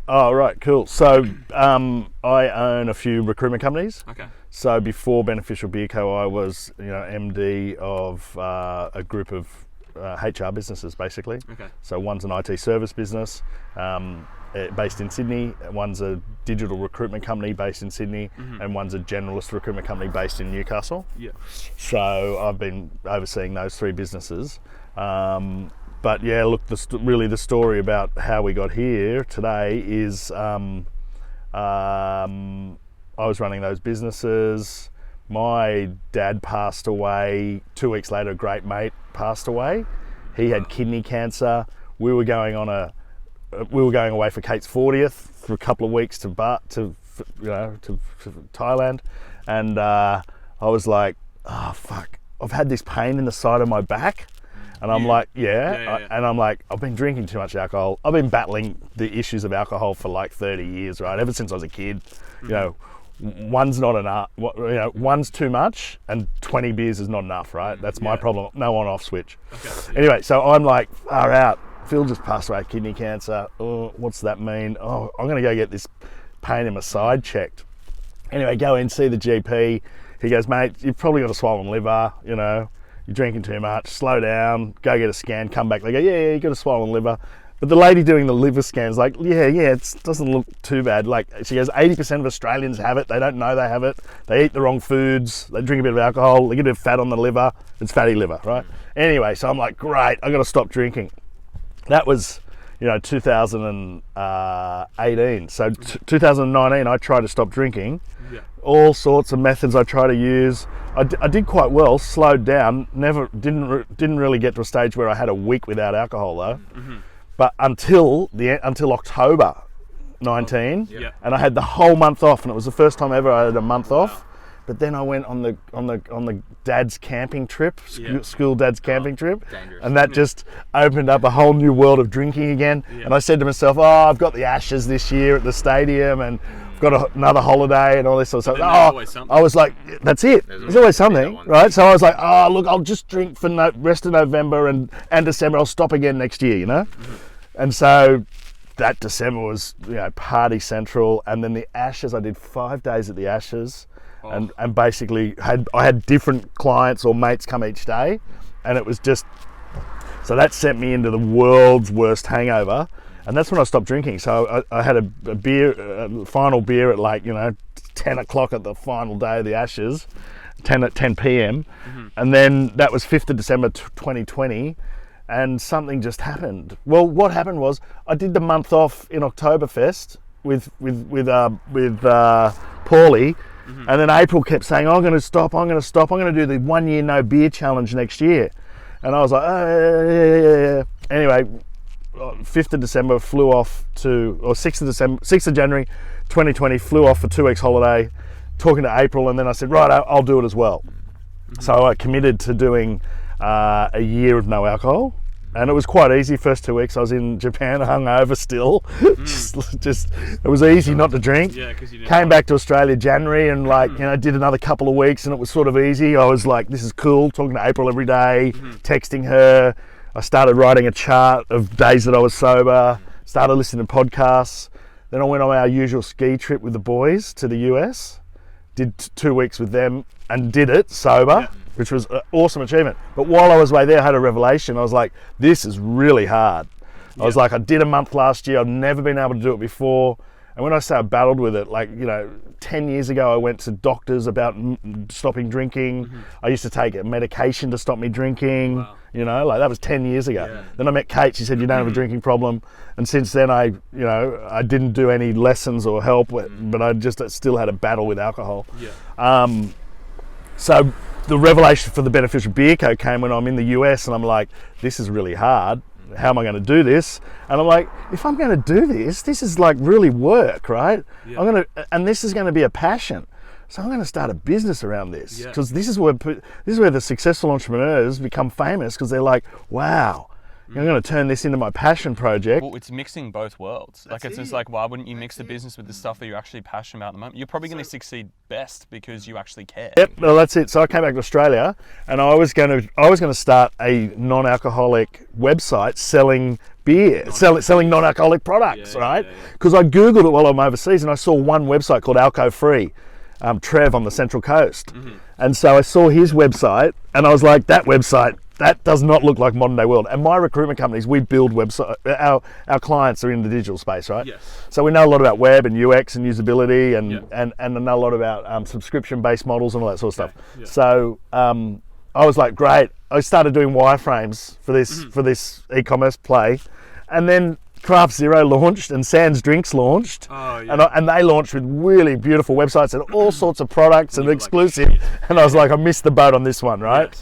Oh, right, cool. So I own a few recruitment companies. Okay. So before Beneficial Beer Co, I was, MD of a group of HR businesses, basically. Okay. So one's an IT service business based in Sydney, one's a digital recruitment company based in Sydney, and one's a generalist recruitment company based in Newcastle. Yeah. So I've been overseeing those three businesses. But yeah, look, really the story about how we got here today is I was running those businesses. My dad passed away 2 weeks later. A great mate passed away. He had kidney cancer. We were going away for Kate's 40th for a couple of weeks to Thailand, and I was like, oh fuck, I've had this pain in the side of my back. And I'm like, and I'm like, I've been drinking too much alcohol. I've been battling the issues of alcohol for like 30 years, right? Ever since I was a kid, one's not enough. One's too much, and 20 beers is not enough, right? That's my problem. No on-off switch. Okay. Anyway, so I'm like, far out. Phil just passed away, kidney cancer. Oh, what's that mean? Oh, I'm gonna go get this pain in my side checked. Anyway, go in, see the GP. He goes, mate, you've probably got a swollen liver. You're drinking too much, slow down, go get a scan, come back. They go, yeah, you got a swollen liver. But the lady doing the liver scan's like, it doesn't look too bad. Like, she goes, 80% of Australians have it. They don't know they have it. They eat the wrong foods. They drink a bit of alcohol. They get a bit of fat on the liver. It's fatty liver, right? Anyway, so I'm like, great, I got to stop drinking. That was, 2018. So 2019, I tried to stop drinking. Yeah. All sorts of methods I try to use. I did quite well, slowed down, didn't really get to a stage where I had a week without alcohol though. But until October 19, and I had the whole month off, and it was the first time ever I had a month off. But then I went on the dad's camping trip, school dad's camping trip, dangerous. and that just opened up a whole new world of drinking again. Yeah. And I said to myself, I've got the Ashes this year at the stadium, and I've got another holiday and all this sort of stuff. always something. I was like, that's it. There's always something, right? So I was like, look, I'll just drink for the rest of November and December. I'll stop again next year, And so that December was, party central. And then the Ashes, I did 5 days at the Ashes. And basically I had different clients or mates come each day, and it was just, so that sent me into the world's worst hangover, and that's when I stopped drinking. So I had a beer, final beer at 10 o'clock at the final day of the Ashes, 10 p.m. And then that was 5th of December 2020, and something just happened. Well, what happened was I did the month off in Oktoberfest with Paulie. And then April kept saying, I'm going to stop, I'm going to do the 1 year no beer challenge next year. And I was like, yeah. Anyway, 5th of December flew off to, or 6th of January 2020, flew off for 2 weeks holiday, talking to April, and then I said, right, I'll do it as well. So I committed to doing a year of no alcohol. And it was quite easy. First 2 weeks I was in Japan, hungover still. just it was easy not to drink. Yeah, because you came back to Australia January and did another couple of weeks, and it was sort of easy. I was like, this is cool, talking to April every day, texting her. I started writing a chart of days that I was sober, started listening to podcasts. Then I went on our usual ski trip with the boys to the US, did 2 weeks with them and did it sober. Which was an awesome achievement. But while I was away there, I had a revelation. I was like, this is really hard. I was like, I did a month last year. I've never been able to do it before. And when I say I battled with it, 10 years ago, I went to doctors about stopping drinking. I used to take a medication to stop me drinking. Wow. That was 10 years ago. Yeah. Then I met Kate. She said, you don't have a drinking problem. And since then, I didn't do any lessons or help, but I just still had a battle with alcohol. Yeah. So the revelation for the Beneficial Beer Co came when I'm in the US, and I'm like, this is really hard. How am I going to do this? And I'm like, if I'm going to do this, this is like really work, right? Yeah. And this is going to be a passion. So I'm going to start a business around this, because this is where the successful entrepreneurs become famous, because they're like, wow, I'm going to turn this into my passion project. Well, it's mixing both worlds. Like, it's just like, why wouldn't you mix the business with the stuff that you're actually passionate about at the moment? You're probably going to succeed best because you actually care. Yep, well, that's it. So I came back to Australia, and I was going to start a non-alcoholic website selling beer, selling non-alcoholic products, right? Because I Googled it while I'm overseas, and I saw one website called Alco Free, Trev on the Central Coast. And so I saw his website, and I was like, that website, that does not look like modern day world. And my recruitment companies, we build website. Our clients are in the digital space, right? Yes. So we know a lot about web and UX and usability, and I know a lot about subscription-based models and all that sort of stuff. Yeah. So I was like, great. I started doing wireframes for this e-commerce play, and then Craft Zero launched and Sans Drinks launched, and they launched with really beautiful websites and all sorts of products and exclusive. Like, and I was like, I missed the boat on this one, right?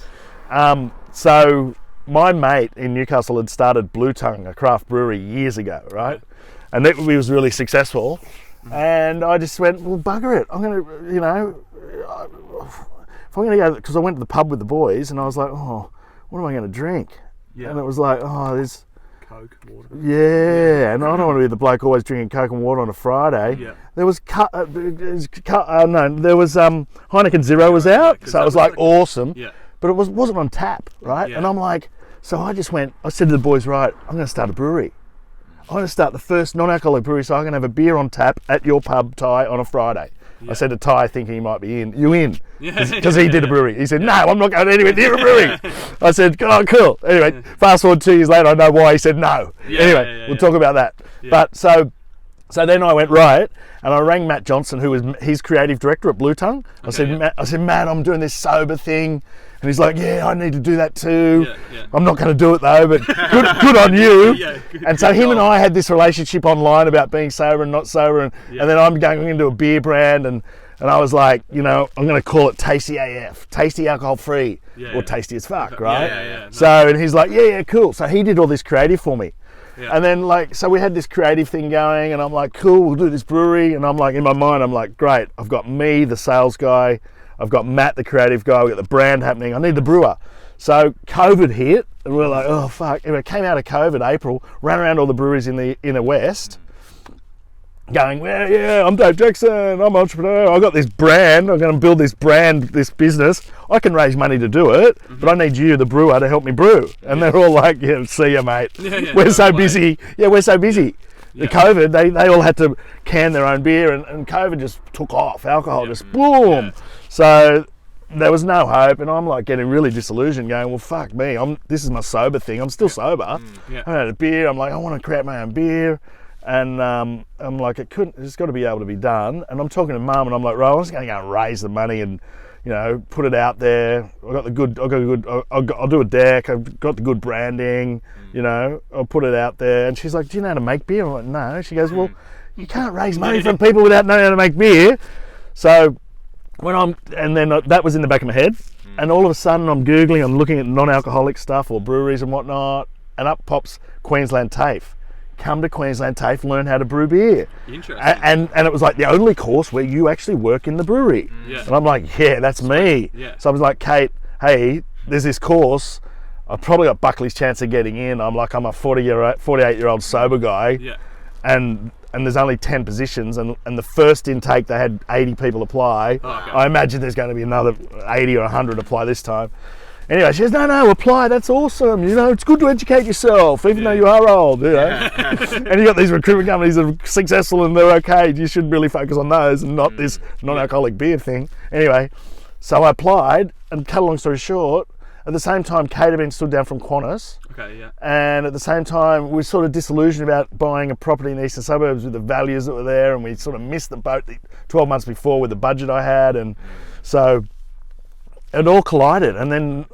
Yes. So my mate in Newcastle had started Blue Tongue, a craft brewery, years ago, right? And it was really successful. And I just went, well, bugger it. I'm going to, if I'm going to go, because I went to the pub with the boys and I was like, oh, what am I going to drink? Yeah. And it was like, oh, there's Coke, water. Yeah, and I don't want to be the bloke always drinking Coke and water on a Friday. Yeah. There was Heineken Zero was out, so it was like awesome. Yeah. But it wasn't on tap, right? Yeah. And I'm like, so I said to the boys, right, I'm going to start a brewery. I'm going to start the first non-alcoholic brewery, so I can have a beer on tap at your pub, Ty, on a Friday. Yeah. I said to Ty, thinking he might be in. You in? Yeah. Because he did a brewery. He said, no, I'm not going anywhere near a brewery. I said, oh, cool. Anyway, fast forward 2 years later, I know why he said no. We'll talk about that. Yeah. But so then I went, right, and I rang Matt Johnson, who was his creative director at Blue Tongue. I said, Matt, I'm doing this sober thing. And he's like, yeah, I need to do that too. Yeah. I'm not going to do it though, but good on you. Good and so him and I had this relationship online about being sober and not sober. And then I'm going into a beer brand, and I was like, I'm going to call it Tasty AF, Tasty Alcohol Free, or Tasty as Fuck, right? Yeah. So, and he's like, yeah, cool. So he did all this creative for me. Yeah. And then so we had this creative thing going, and I'm like, cool, we'll do this brewery. And I'm like, in my mind, I'm like, great, I've got me, the sales guy. I've got Matt, the creative guy. We've got the brand happening. I need the brewer. So COVID hit, and we're like, oh, fuck. Anyway, came out of COVID, April, ran around all the breweries in the inner west, going, well, yeah, I'm Dave Jackson. I'm an entrepreneur. I've got this brand. I'm going to build this brand, this business. I can raise money to do it, but I need you, the brewer, to help me brew. And they're all like, yeah, see ya, mate. We're so busy. Yeah, we're so busy. The COVID, they all had to can their own beer, and COVID just took off. Alcohol just boom. So there was no hope, and I'm like getting really disillusioned, going, well, fuck me. This is my sober thing. I'm still sober. I had a beer. I'm like, I want to create my own beer, and I'm like, it's got to be able to be done. And I'm talking to Mum, and I'm like, right, I'm just going to go and raise the money and put it out there. I'll do a deck. I've got the good branding. I'll put it out there. And she's like, do you know how to make beer? I'm like, no. She goes, well, you can't raise money from people without knowing how to make beer. So that was in the back of my head. And all of a sudden I'm Googling, I'm looking at non-alcoholic stuff or breweries and whatnot, and up pops Queensland TAFE. Come to Queensland TAFE, learn how to brew beer. Interesting. And it was like the only course where you actually work in the brewery. And I'm like, yeah, that's me. So I was like, Kate, hey, there's this course. I've probably got Buckley's chance of getting in. I'm a 48-year-old sober guy. And there's only 10 positions, and the first intake they had 80 people apply. I imagine there's going to be another 80 or 100 apply this time. Anyway, she goes, no, apply, that's awesome. It's good to educate yourself, even though you are old, And you got these recruitment companies that are successful and they're okay. You should really focus on those and not this non-alcoholic beer thing. Anyway, so I applied, and cut a long story short, at the same time, Kate had been stood down from Qantas. And at the same time, we were sort of disillusioned about buying a property in the eastern suburbs with the values that were there, and we sort of missed the boat 12 months before with the budget I had, and so it all collided. And then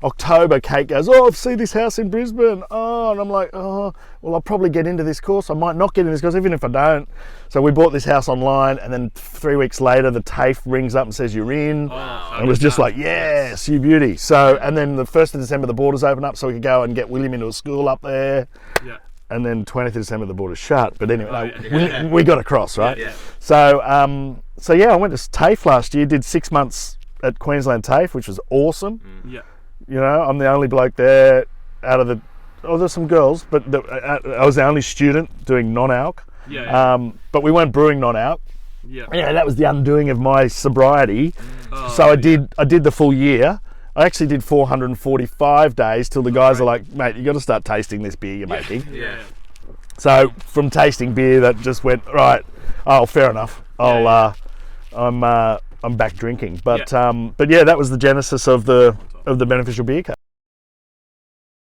October, Kate goes, oh, I've seen this house in Brisbane. And I'm like, well, I'll probably get into this course. I might not get into this course, even if I don't. So we bought this house online, and then 3 weeks later, the TAFE rings up and says, you're in. And it was just like, yes, you beauty. So, and then the 1st of December, the borders open up so we could go and get William into a school up there. And then 20th of December, the border's shut. But anyway, we got across, right? So, I went to TAFE last year, did 6 months at Queensland TAFE, which was awesome. You know, I'm the only bloke there out of the. Oh, there's some girls, but I was the only student doing non-alc. Yeah. But we weren't brewing non-alc. Yeah. Yeah, that was the undoing of my sobriety. So I did the full year. I actually did 445 days till the guys are like, mate, you got to start tasting this beer you're making. Yeah. So from tasting beer, that just went right. Oh, fair enough. I'm back drinking. But yeah, that was the genesis of the Beneficial Beer Co.